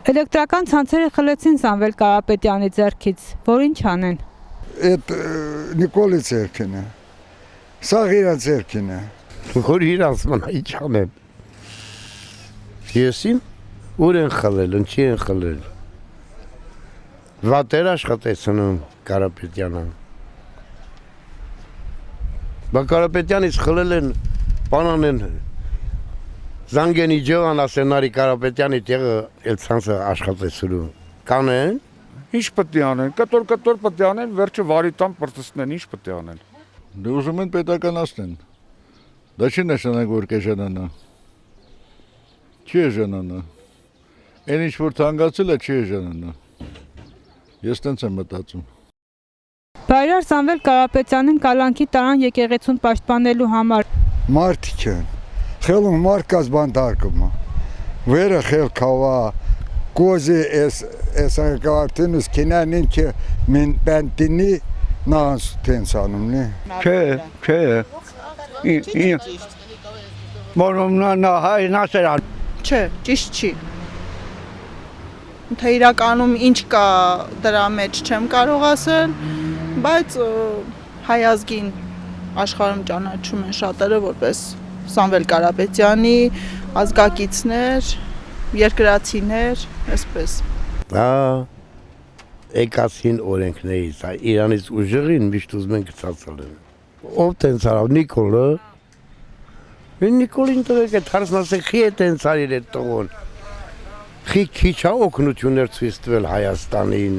Էլեկտրական ցանցերը խլեցին Սամվել Կարապետյանի ձեռքից, որ ինչ անեն։ Այդ Նիկոլի ձեռքին է, սա իր ձեռքին է։ Որ իր ասման ինչ անեն։ Եսին ուր են խլել, ինչի են խլել։ Վատեր աշխատեցնում Կարապետյանը։ Բա Կարապետյանից խլել են, բանան են Զանգենի ջողան ասենարի Կարապետյանի տեղը էլ ցանցը աշխատեցնում։ Կանեն։ Ինչ պետք է անեն, կտոր պետք է անեն, վերջը վարի տան պրծցնեն, ինչ պետք է անեն։ Դե ուզում են պետականացնեն։ Դա չի նշանակում որ կեժանանա։ Չի էժանանա։ Այն ինչ որ թանկացել է չի էժանանա։ Ես տենց եմ մտածում։ Բայրար Սամվել Կարապետյանին կալանքի տարան եկեղեցուն պաշտպանելու համար։ Մարդիկ են, խելում մարդկաց բանդարկում, վերը խել կավա, կոզի ես անգարտին ուս կինանին կը մին բենտինի նանց տենցանում նի։ Չէ, մորում նա հայ նասերան։ Չէ, ճիշտ չի։ Թե իրականում ինչ կա դրա մեջ չեմ կարող ասել, բայց հայ ազգին աշխարհում ճանաչում են շատերը որպես Սամվել Կարապետյանի ազգակիցներ, երկրացիներ, այսպես։ Դա եկածին օրենքներից, Իրանից ուժեղին միշտ ուզում են գցածել են։ Ով տենց արավ Նիկոլը։ Նիկոլին տվեք այդ հարցնասը խի է տենց արիր այդ տողոն։ Խի քիչ է օգնություններ ցույց տվել Հայաստանին։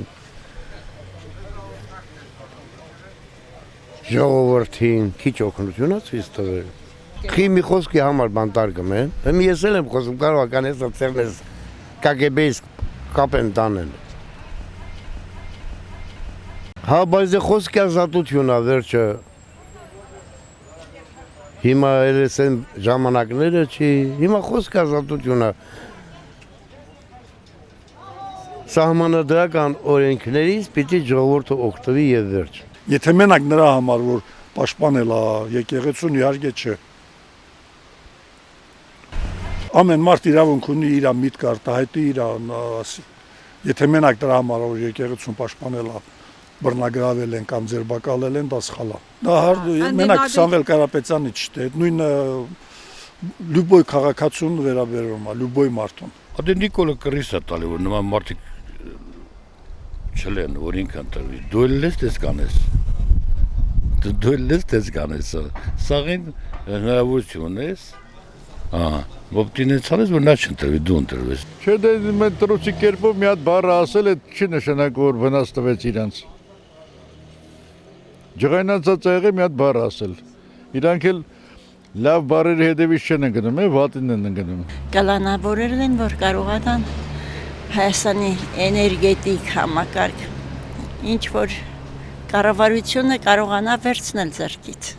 Ժողովրդին քիչ օգնություն է ցույց տվել։ Խի մի խոսքի համար բանտարկում են։ Ես էլ եմ խոսում կարող ական ես ծերնես KGB-ից կապեն տանեն։ Հա, բայց դե խոսքի ազատություն է վերջը։ Հիմա էլես են ժամանակները չի, հիմա խոսքի ազատություն է։ Սահմանադրական օրենքներից պիտի ժողովուրդը օգտվի եւ վերջ։ Եթե մենակ նրա համար որ պաշտպանել է եկեղեցուն իհարկե չէ։ Ամեն մարդ իրավունք ունի իր միտքը արտահայտի իր ասի։ Եթե մենակ դրա համար որ եկեղեցուն պաշտպանել է բռնագրավել են կամ ձերբակալել են, դա սխալ է։ Դա մենակ Սամվել Կարապետյանի չէ, նույն լյուբոյ քաղաքացուն վերաբերում է, լյուբոյ մարդուն։ Ադե Նիկոլը կռիս է տալի, որ նման մարդիկ չլեն, որ ինքն տրվի։ Դու էլ ես տես կանես։ Դու էլ ես տես կանես։ Սաղին հնարավորություն ունես։ Ահա, ոպտինեցանես, որ նա չընտրվի, դու ընտրվես։ Չէ, դե մենք տրուցի կերպով մի հատ բառ ասել է, չի նշանակում որ վնաս տվեց իրանց։ Ջղայնացած եղել մի հատ բառ ասել։ Իրանք էլ լավ բառերի հետևից չեն ընկնում, վատին են ընկնում։ Կալանավորել են, որ կարողանան Հայաստանի էներգետիկ համակարգ ինչ որ կառավարությունը կարողանա վերցնել ձեռքից։